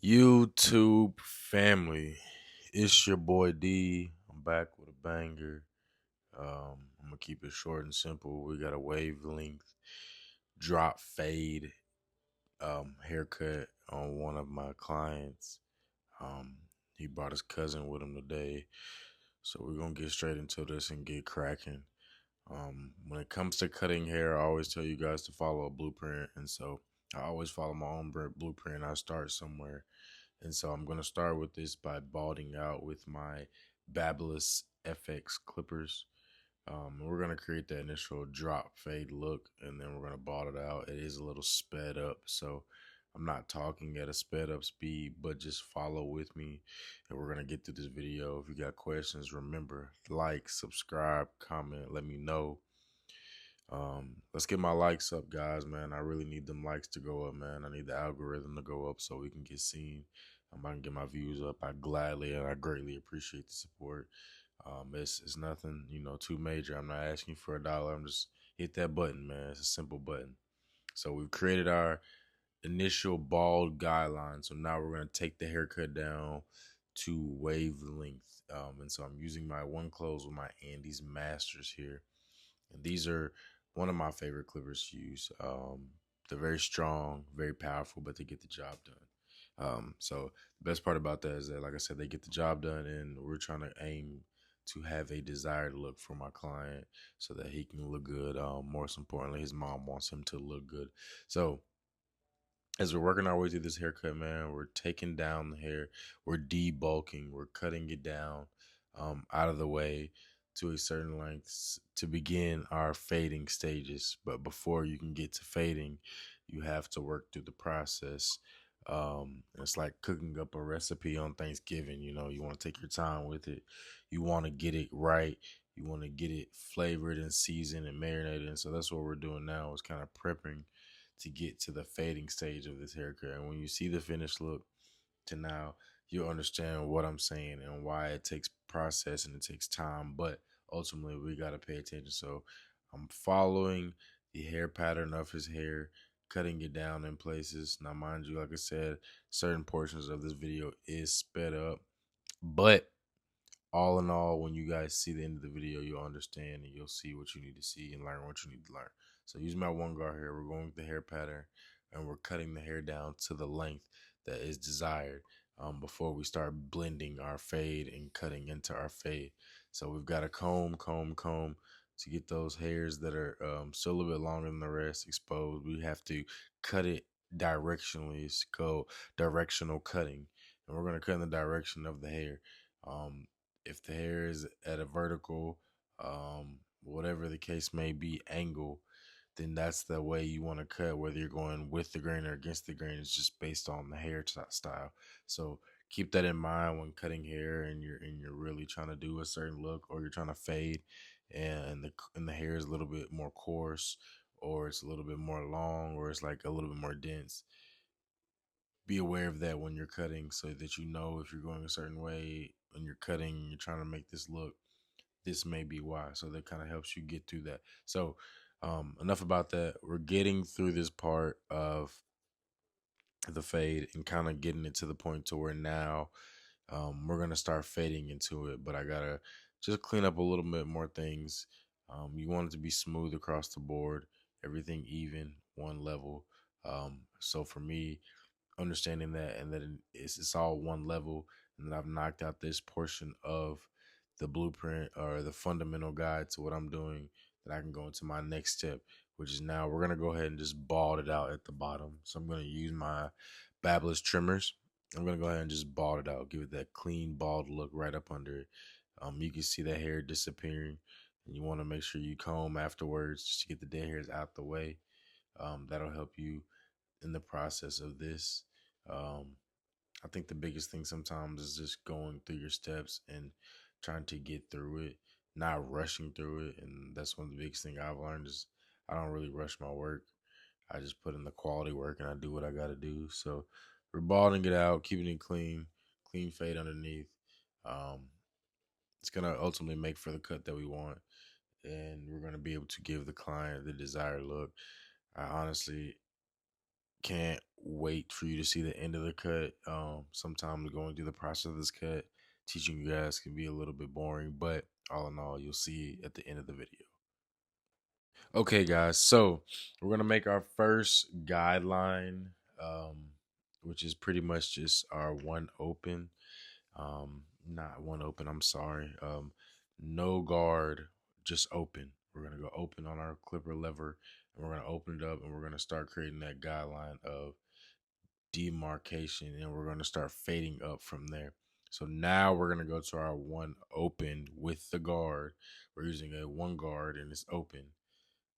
YouTube family, it's your boy D. I'm back with a banger. I'm gonna keep it short and simple. We got a wavelength drop fade haircut on one of my clients. Um, he brought his cousin with him today, so we're gonna get straight into this and get cracking. When it comes to cutting hair, I always tell you guys to follow a blueprint, and so I always follow my own blueprint. I start somewhere. And so I'm going to start with this by balding out with my Babyliss FX clippers. We're going to create that initial drop fade look, and then we're going to bald it out. It is a little sped up, so I'm not talking at a sped up speed, but just follow with me, and we're going to get through this video. If you got questions, remember, like, subscribe, comment, let me know. Let's get my likes up, guys, man. I really need them likes to go up, man. I need the algorithm to go up so we can get seen. I can get my views up. I gladly and I greatly appreciate the support. It's nothing, too major. I'm not asking for $1. I'm just hit that button, man. It's a simple button. So we've created our initial bald guideline. So now we're gonna take the haircut down to wavelength. And so I'm using my one close with my Andes Masters here. And these are one of my favorite clippers to use. They're very strong, very powerful, but they get the job done. So the best part about that is that, like I said, they get the job done, and we're trying to aim to have a desired look for my client so that he can look good. Most importantly, his mom wants him to look good. So as we're working our way through this haircut, man, we're taking down the hair, we're debulking, we're cutting it down out of the way to a certain length to begin our fading stages. But before you can get to fading, you have to work through the process. It's like cooking up a recipe on Thanksgiving. You want to take your time with it. You want to get it right. You want to get it flavored and seasoned and marinated. And so that's what we're doing now, is kind of prepping to get to the fading stage of this haircut. And when you see the finished look to now, you'll understand what I'm saying and why it takes process and it takes time. But ultimately, we got to pay attention. So I'm following the hair pattern of his hair, cutting it down in places. Now, mind you, like I said, certain portions of this video is sped up, but all in all, when you guys see the end of the video, you'll understand and you'll see what you need to see and learn what you need to learn. So using my one guard here, we're going with the hair pattern and we're cutting the hair down to the length that is desired before we start blending our fade and cutting into our fade. So we've got a comb to get those hairs that are still a little bit longer than the rest exposed. We have to cut it directionally. It's called directional cutting. And we're going to cut in the direction of the hair. If the hair is at a vertical, whatever the case may be, angle, then that's the way you want to cut. Whether you're going with the grain or against the grain is just based on the hair style. So keep that in mind when cutting hair, and you're really trying to do a certain look, or you're trying to fade, and the hair is a little bit more coarse, or it's a little bit more long, or it's like a little bit more dense. Be aware of that when you're cutting, so that you know if you're going a certain way when you're cutting, you're trying to make this look, this may be why. So that kind of helps you get through that. So enough about that. We're getting through this part of the fade and kind of getting it to the point to where now we're gonna start fading into it. But I gotta just clean up a little bit more things. You want it to be smooth across the board, everything even, one level. So for me, understanding that, and that it's all one level, and that I've knocked out this portion of the blueprint or the fundamental guide to what I'm doing, that I can go into my next step, which is now we're gonna go ahead and just bald it out at the bottom. So I'm gonna use my Babyliss trimmers. I'm gonna go ahead and just bald it out, give it that clean bald look right up under it. You can see that hair disappearing, and you want to make sure you comb afterwards just to get the dead hairs out the way. That'll help you in the process of this. Um, I think the biggest thing sometimes is just going through your steps and trying to get through it, not rushing through it. And that's one of the biggest thing I've learned is I don't really rush my work. I just put in the quality work and I do what I got to do. So we're balding it out, keeping it clean, clean fade underneath. Um, it's gonna ultimately make for the cut that we want, and we're gonna be able to give the client the desired look. I honestly Can't wait for you to see the end of the cut. Sometimes going through the process of this cut, teaching you guys can be a little bit boring, but all in all, you'll see at the end of the video. Okay, guys, so we're gonna make our first guideline, which is pretty much just our one open. Not one open, I'm sorry. No guard, just open. We're gonna go open on our clipper lever, and we're gonna open it up, and we're gonna start creating that guideline of demarcation, and we're going to start fading up from there. So now we're going to go to our one open with the guard. We're using a one guard and it's open.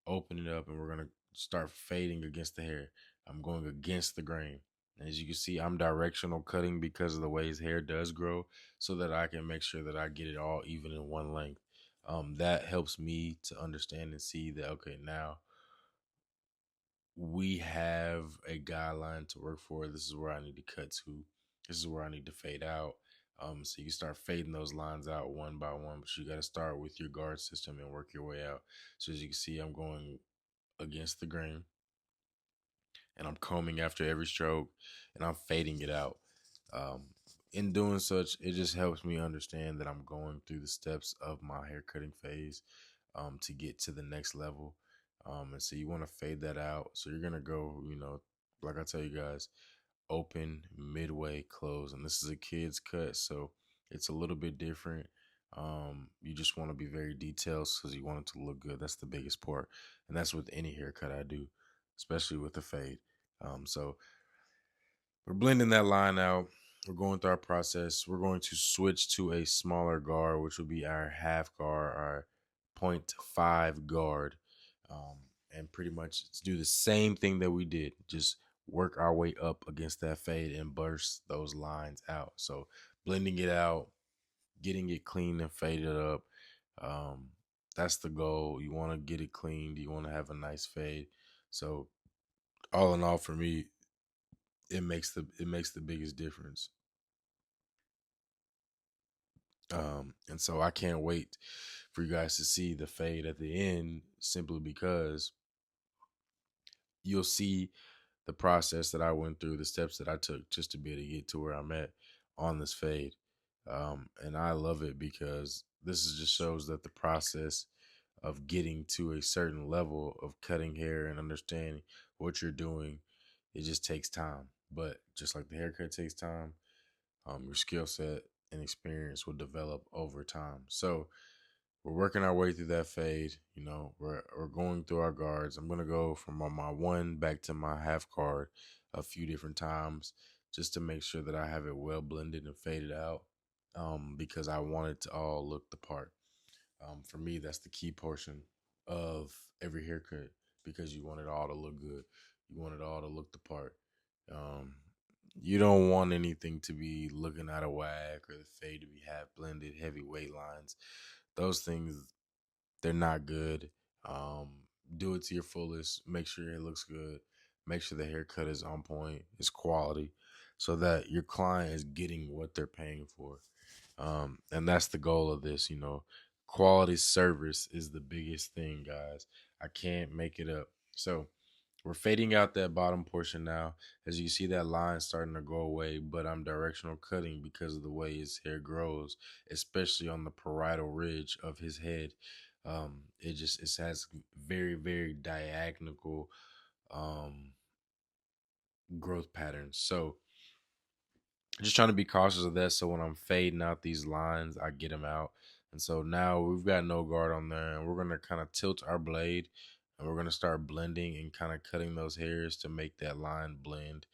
Open it up, and we're going to start fading against the hair. I'm going against the grain. As you can see, I'm directional cutting because of the way his hair does grow, so that I can make sure that I get it all even in one length. That helps me to understand and see that, okay, now we have a guideline to work for. This is where I need to cut to. This is where I need to fade out. So you start fading those lines out one by one, but you got to start with your guard system and work your way out. So as you can see, I'm going against the grain, and I'm combing after every stroke, and I'm fading it out. Um, in doing such, it just helps me understand that I'm going through the steps of my hair cutting phase to get to the next level. And so you want to fade that out. So you're gonna go, like I tell you guys, open, midway, close, and this is a kid's cut, so it's a little bit different. You just want to be very detailed because you want it to look good. That's the biggest part, and that's with any haircut I do, especially with the fade. So we're blending that line out. We're going through our process. We're going to switch to a smaller guard, which will be our half guard, our point 0.5 guard, and pretty much do the same thing that we did. Just work our way up against that fade and burst those lines out. So blending it out, getting it clean and faded up. Um, that's the goal. You want to get it cleaned. You want to have a nice fade. So all in all, for me, it makes the biggest difference. And so I can't wait for you guys to see the fade at the end, simply because you'll see the process that I went through, the steps that I took just to be able to get to where I'm at on this fade. And I love it because just shows that the process of getting to a certain level of cutting hair and understanding what you're doing, it just takes time. But just like the haircut takes time, your skill set and experience will develop over time. So we're working our way through that fade. We're going through our guards. I'm gonna go from my one back to my half guard a few different times just to make sure that I have it well blended and faded out. Because I want it to all look the part. For me, that's the key portion of every haircut, because you want it all to look good. You want it all to look the part. Um, you don't want anything to be looking out of whack or the fade to be half blended, heavy weight lines. Those things, they're not good. Um, do it to your fullest. Make sure it looks good. Make sure the haircut is on point, is quality, so that your client is getting what they're paying for. And that's the goal of this. Quality service is the biggest thing, guys. I can't make it up. So we're fading out that bottom portion now. As you see, that line starting to go away, but I'm directional cutting because of the way his hair grows, especially on the parietal ridge of his head. It has very, very diagonal um growth patterns. So just trying to be cautious of that. So when I'm fading out these lines, I get them out. And so now we've got no guard on there, and we're going to kind of tilt our blade, and we're going to start blending and kind of cutting those hairs to make that line blend,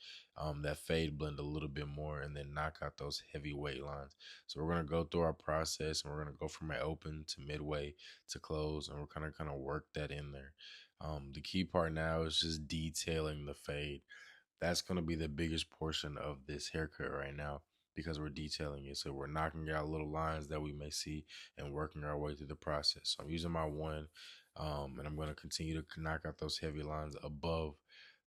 that fade blend a little bit more, and then knock out those heavy weight lines. So we're going to go through our process, and we're going to go from my open to midway to close, and we're kind of work that in there. The key part now is just detailing the fade. That's going to be the biggest portion of this haircut right now, because we're detailing it. So we're knocking out little lines that we may see and working our way through the process. So I'm using my one, and I'm going to continue to knock out those heavy lines above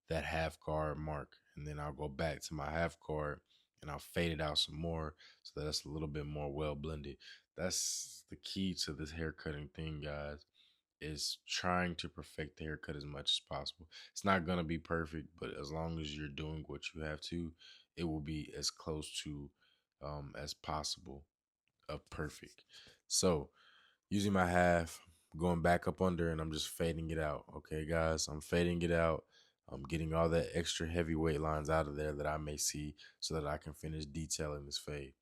that half guard mark. And then I'll go back to my half guard and I'll fade it out some more so that it's a little bit more well blended. That's the key to this haircutting thing, guys. is trying to perfect the haircut as much as possible. It's not gonna be perfect, but as long as you're doing what you have to, it will be as close to as possible of perfect. So using my half, going back up under, and I'm just fading it out. Okay, guys, I'm fading it out. I'm getting all that extra heavyweight lines out of there that I may see so that I can finish detailing this fade.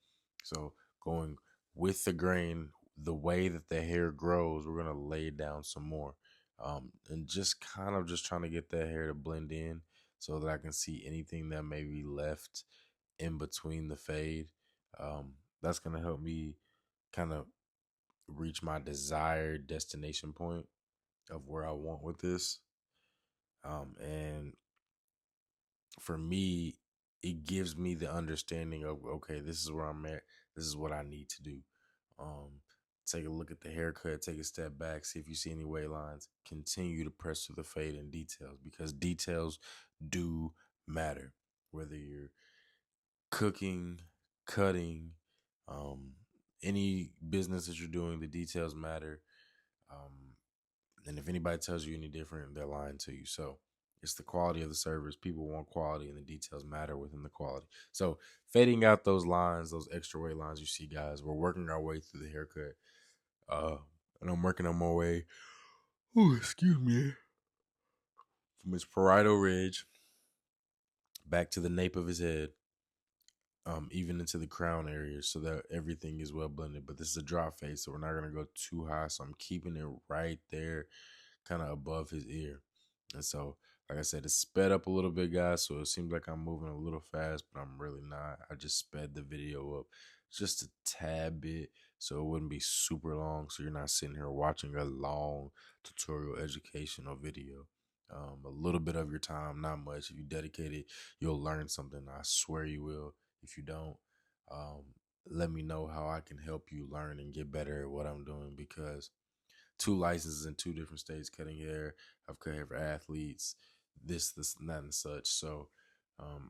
So going with the grain, the way that the hair grows, we're gonna lay down some more. And just kind of just trying to get that hair to blend in so that I can see anything that may be left in between the fade. That's gonna help me kind of reach my desired destination point of where I want with this. And for me, it gives me the understanding of, okay, this is where I'm at. This is what I need to do. Um, Take a look at the haircut, take a step back, see if you see any weight lines. Continue to press through the fade and details because details do matter. Whether you're cooking, cutting, um, any business that you're doing, the details matter. Um, and if anybody tells you any different, they're lying to you. So it's the quality of the service. People want quality, and the details matter within the quality. So fading out those lines, those extra weight lines you see, guys, we're working our way through the haircut. Uh, and I'm working on my way. Oh, excuse me. From his parietal ridge back to the nape of his head, even into the crown area, so that everything is well blended. But this is a drop fade, so we're not gonna go too high. So I'm keeping it right there, kind of above his ear. And so, like I said, it's sped up a little bit, guys. So it seems like I'm moving a little fast, but I'm really not. I just sped the video up just a tad bit so it wouldn't be super long. So you're not sitting here watching a long tutorial educational video. A little bit of your time, not much. If you dedicate it, you'll learn something. I swear you will. If you don't, um, let me know how I can help you learn and get better at what I'm doing because two licenses in two different states cutting hair. I've cut hair for athletes, this, and that, and such. So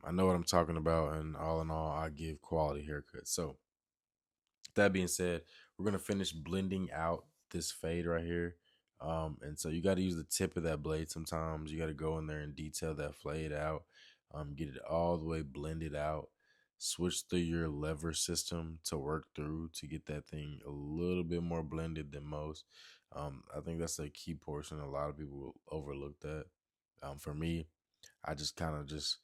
I know what I'm talking about, and all in all, I give quality haircuts. So that being said, we're gonna finish blending out this fade right here. And so you got to use the tip of that blade. Sometimes you got to go in there and detail that fade out. Get it all the way blended out. Switch through your lever system to work through to get that thing a little bit more blended than most. I think that's a key portion. A lot of people will overlook that. For me, I just kind of just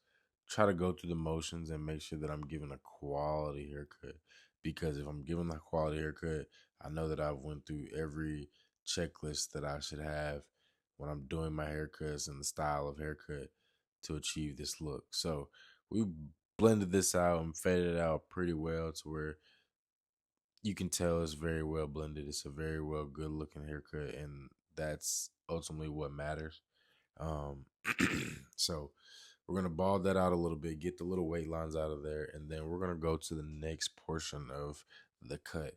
try to go through the motions and make sure that I'm giving a quality haircut. Because if I'm giving a quality haircut, I know that I've went through every checklist that I should have when I'm doing my haircuts and the style of haircut to achieve this look. So we blended this out and faded it out pretty well to where you can tell it's very well blended. It's a very well good looking haircut, and that's ultimately what matters. Um, so we're gonna ball that out a little bit, get the little weight lines out of there, and then we're gonna go to the next portion of the cut.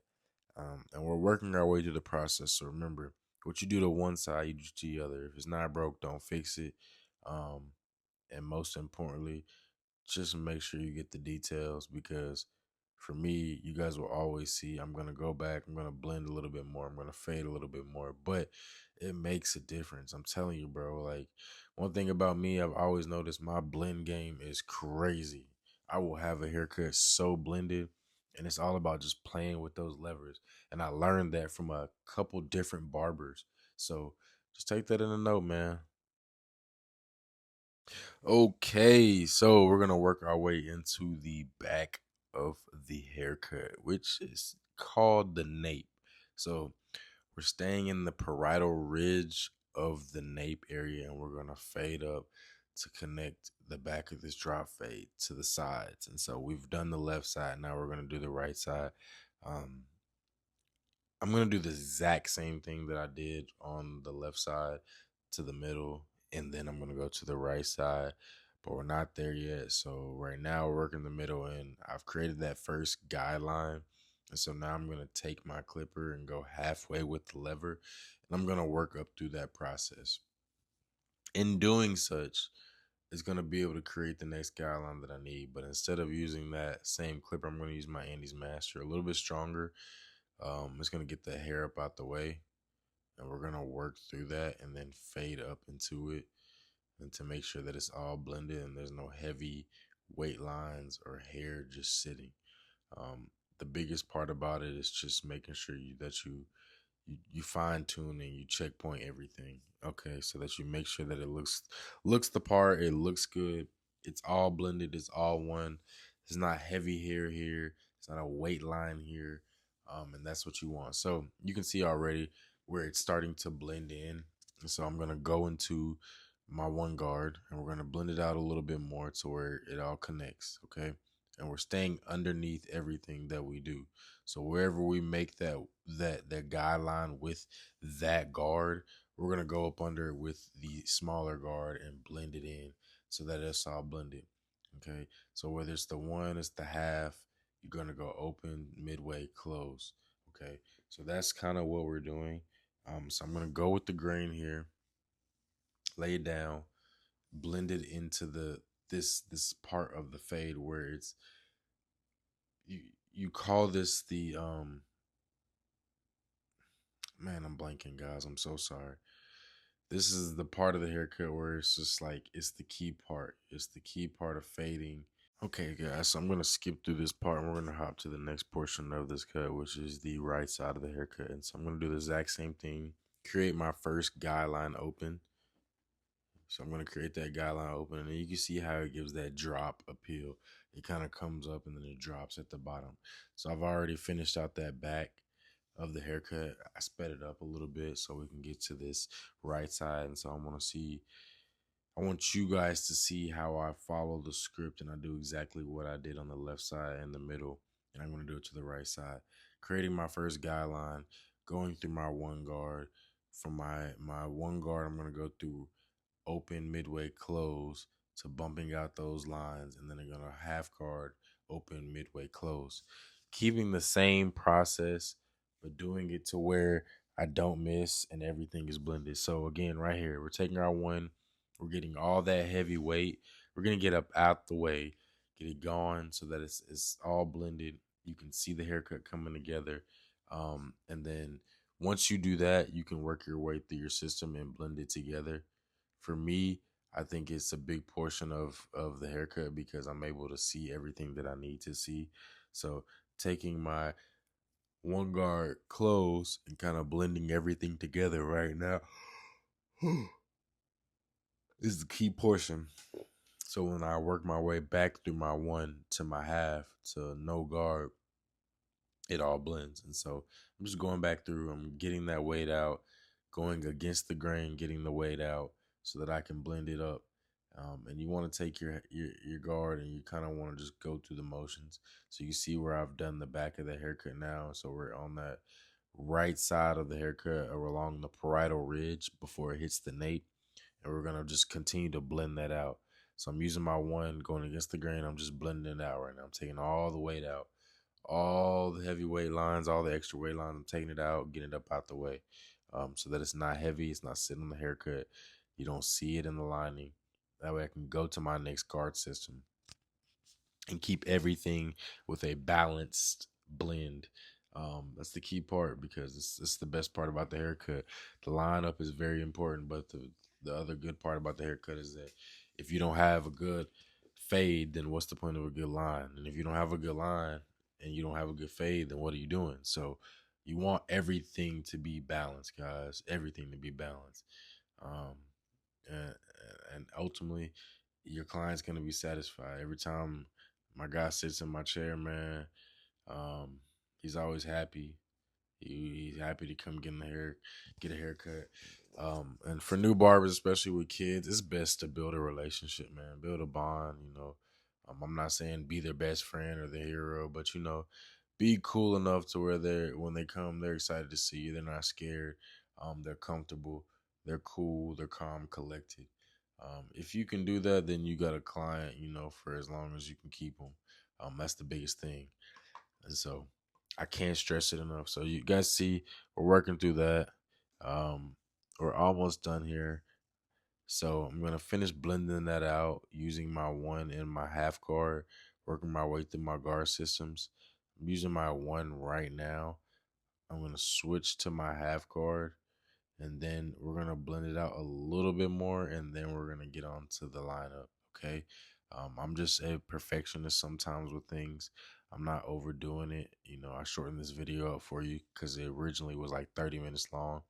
And we're working our way through the process. So remember, what you do to one side, you do to the other. If it's not broke, don't fix it. Um, and most importantly, just make sure you get the details because for me, you guys will always see I'm going to go back, I'm going to blend a little bit more, I'm going to fade a little bit more, but it makes a difference. I'm telling you, bro. Like, one thing about me, I've always noticed my blend game is crazy. I will have a haircut so blended, and it's all about just playing with those levers. And I learned that from a couple different barbers. So just take that in a note, man. Okay, so we're gonna work our way into the back of the haircut, which is called the nape. So we're staying in the parietal ridge of the nape area, and we're gonna fade up to connect the back of this drop fade to the sides. And so we've done the left side. Now we're gonna do the right side. Um, I'm gonna do the exact same thing that I did on the left side to the middle, and then I'm gonna go to the right side. But we're not there yet. So right now we're working the middle, and I've created that first guideline. And so now I'm gonna take my clipper and go halfway with the lever, and I'm gonna work up through that process. In doing such, it's gonna be able to create the next guideline that I need. But instead of using that same clipper, I'm gonna use my Andes Master, a little bit stronger. It's gonna get the hair up out the way. and we're gonna work through that and then fade up into it, and to make sure that it's all blended and there's no heavy weight lines or hair just sitting. Um, the biggest part about it is just making sure you fine tune and you checkpoint everything. Okay, so that you make sure that it looks the part, it looks good, it's all blended, it's all one. It's not heavy hair here, it's not a weight line here, and that's what you want. So you can see already where it's starting to blend in. And so I'm gonna go into my one guard and we're gonna blend it out a little bit more to where it all connects. Okay, and we're staying underneath everything that we do. So wherever we make that guideline with that guard, we're gonna go up under it with the smaller guard and blend it in so that it's all blended. Okay. So whether it's the one, it's the half, you're gonna go open, midway, close. Okay. So that's kind of what we're doing. So I'm gonna go with the grain here, lay it down, blend it into this part of the fade where it's you you call this the man, I'm blanking, guys. I'm so sorry. This is the part of the haircut where it's just like it's the key part. It's the key part of fading. Okay, guys, so I'm gonna skip through this part and we're gonna hop to the next portion of this cut, which is the right side of the haircut. And so I'm gonna do the exact same thing. Create my first guideline open. So I'm gonna create that guideline open, and you can see how it gives that drop appeal. It kind of comes up and then it drops at the bottom. So I've already finished out that back of the haircut. I sped it up a little bit so we can get to this right side. And so I want you guys to see how I follow the script and I do exactly what I did on the left side and the middle. And I'm going to do it to the right side. Creating my first guideline, going through my one guard. From my one guard, I'm going to go through open, midway, close to bumping out those lines. And then I'm going to half guard, open, midway, close. Keeping the same process, but doing it to where I don't miss and everything is blended. So again, right here, we're taking our one, we're getting all that heavy weight. We're going to get up out the way, get it gone so that it's all blended. You can see the haircut coming together. And then once you do that, you can work your way through your system and blend it together. For me, I think it's a big portion of the haircut because I'm able to see everything that I need to see. So taking my one guard close and kind of blending everything together right now is the key portion. So when I work my way back through my one to my half to no guard, it all blends. And so I'm just going back through, I'm getting that weight out, going against the grain, getting the weight out so that I can blend it up. And you want to take your guard and you kind of want to just go through the motions. So you see where I've done the back of the haircut now. So we're on that right side of the haircut or along the parietal ridge before it hits the nape. And we're going to just continue to blend that out. So I'm using my one going against the grain. I'm just blending it out right now. I'm taking all the weight out, all the heavyweight lines, all the extra weight lines. I'm taking it out, getting it up out the way, so that it's not heavy. It's not sitting on the haircut. You don't see it in the lining. That way I can go to my next guard system and keep everything with a balanced blend. That's the key part because it's the best part about the haircut. The lineup is very important, but the other good part about the haircut is that if you don't have a good fade, then what's the point of a good line? And if you don't have a good line and you don't have a good fade, then what are you doing? So you want everything to be balanced, guys. Everything to be balanced. Um, and, and ultimately, your client's gonna be satisfied every time my guy sits in my chair, man. Um, he's always happy. He's happy to come get a haircut. And for new barbers, especially with kids, it's best to build a relationship, man. Build a bond. I'm not saying be their best friend or their hero, but be cool enough to where when they come, they're excited to see you. They're not scared. They're comfortable. They're cool. They're calm, collected. If you can do that, then you got a client, for as long as you can keep them. That's the biggest thing. And so I can't stress it enough. So you guys see, we're working through that. Um, we're almost done here. So I'm gonna finish blending that out using my one and my half guard, working my way through my guard systems. I'm using my one right now. I'm gonna switch to my half guard and then we're going to blend it out a little bit more, and then we're going to get on to the lineup. Okay. I'm just a perfectionist sometimes with things. I'm not overdoing it. I shortened this video up for you because it originally was like 30 minutes long,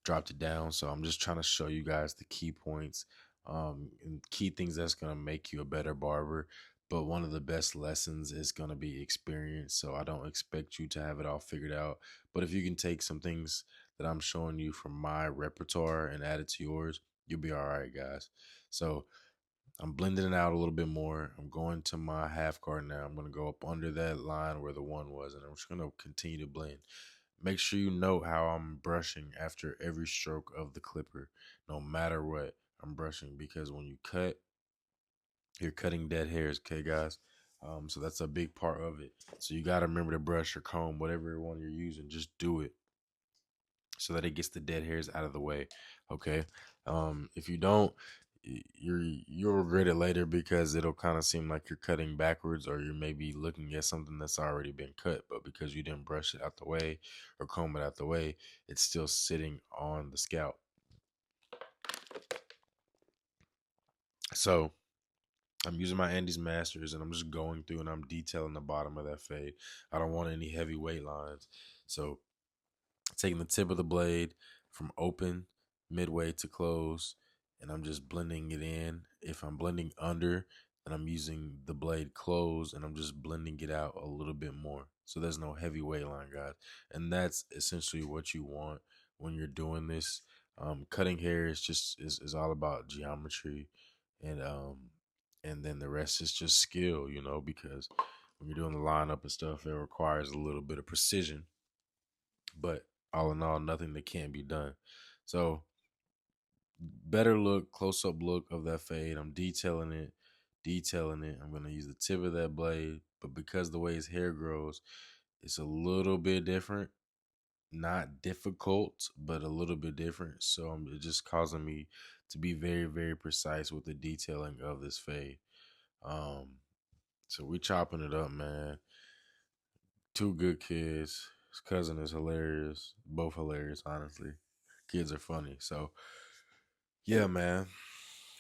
dropped it down. So I'm just trying to show you guys the key points, and key things that's going to make you a better barber. But one of the best lessons is going to be experience. So I don't expect you to have it all figured out. But if you can take some things that I'm showing you from my repertoire and add it to yours, you'll be all right, guys. So I'm blending it out a little bit more. I'm going to my half card now. I'm going to go up under that line where the one was, and I'm just going to continue to blend. Make sure you note how I'm brushing after every stroke of the clipper. No matter what, I'm brushing, because when you cut, you're cutting dead hairs, okay, guys? So that's a big part of it. So you got to remember to brush or comb, whatever one you're using. Just do it so that it gets the dead hairs out of the way, okay? If you don't, you'll regret it later, because it'll kind of seem like you're cutting backwards, or you're maybe looking at something that's already been cut, but because you didn't brush it out the way or comb it out the way, it's still sitting on the scalp. So I'm using my Andes Masters, and I'm just going through and I'm detailing the bottom of that fade. I don't want any heavy weight lines. So taking the tip of the blade from open, midway to close, and I'm just blending it in. If I'm blending under, then I'm using the blade close, and I'm just blending it out a little bit more. So there's no heavy weight line, guys. And that's essentially what you want when you're doing this. Cutting hair is all about geometry, and then the rest is just skill, because when you're doing the lineup and stuff, it requires a little bit of precision. But all in all, nothing that can't be done. So better look, close up look of that fade. I'm detailing it. I'm gonna use the tip of that blade, but because the way his hair grows, it's a little bit different. Not difficult, but a little bit different. So it's just causing me to be very, very precise with the detailing of this fade. So we chopping it up, man. Two good kids. His cousin is hilarious. Both hilarious, honestly. Kids are funny. So yeah, man.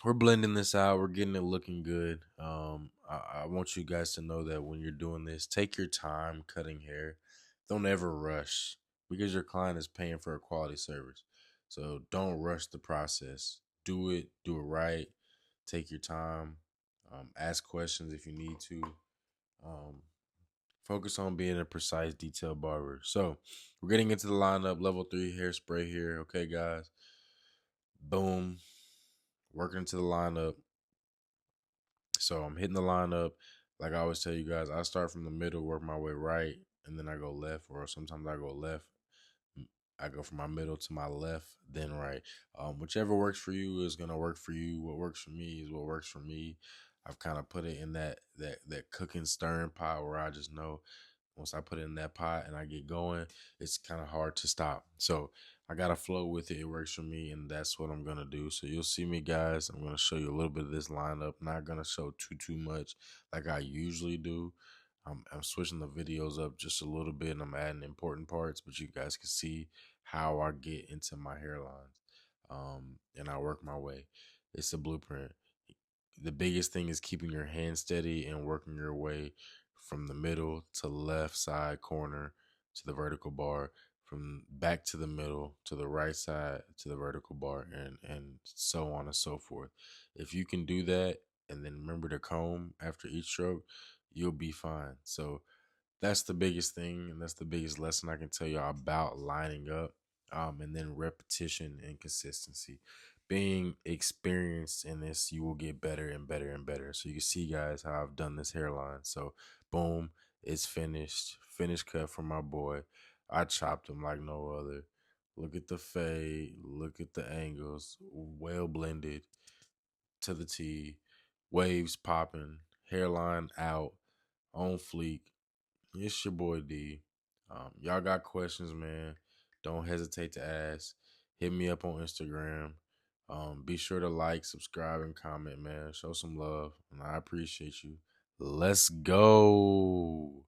We're blending this out. We're getting it looking good. I want you guys to know that when you're doing this, take your time cutting hair. Don't ever rush, because your client is paying for a quality service. So don't rush the process. Do it right. Take your time. Ask questions if you need to. Um, Focus on being a precise, detailed barber. So we're getting into the lineup. Level 3 hairspray here. Okay, guys. Boom. Working into the lineup. So I'm hitting the lineup. Like I always tell you guys, I start from the middle, work my way right, and then I go left, or sometimes I go left. I go from my middle to my left, then right. Whichever works for you is gonna work for you. What works for me is what works for me. I've kind of put it in that cooking stirring pot where I just know once I put it in that pot and I get going, it's kind of hard to stop. So I got to flow with it. It works for me, and that's what I'm going to do. So you'll see me, guys. I'm going to show you a little bit of this lineup. Not going to show too much like I usually do. I'm switching the videos up just a little bit, and I'm adding important parts, but you guys can see how I get into my hairlines, and I work my way. It's a blueprint. The biggest thing is keeping your hand steady and working your way from the middle to left side corner to the vertical bar, from back to the middle to the right side to the vertical bar, and so on and so forth. If you can do that, and then remember to comb after each stroke, you'll be fine. So that's the biggest thing, and that's the biggest lesson I can tell you about lining up. And then repetition and consistency. Being experienced in this, you will get better and better and better. So you can see, guys, how I've done this hairline. So boom, it's finished. Finished cut from my boy. I chopped him like no other. Look at the fade. Look at the angles. Well blended to the T. Waves popping. Hairline out. On fleek. It's your boy D. Y'all got questions, man? Don't hesitate to ask. Hit me up on Instagram. Be sure to like, subscribe, and comment, man. Show some love, and I appreciate you. Let's go.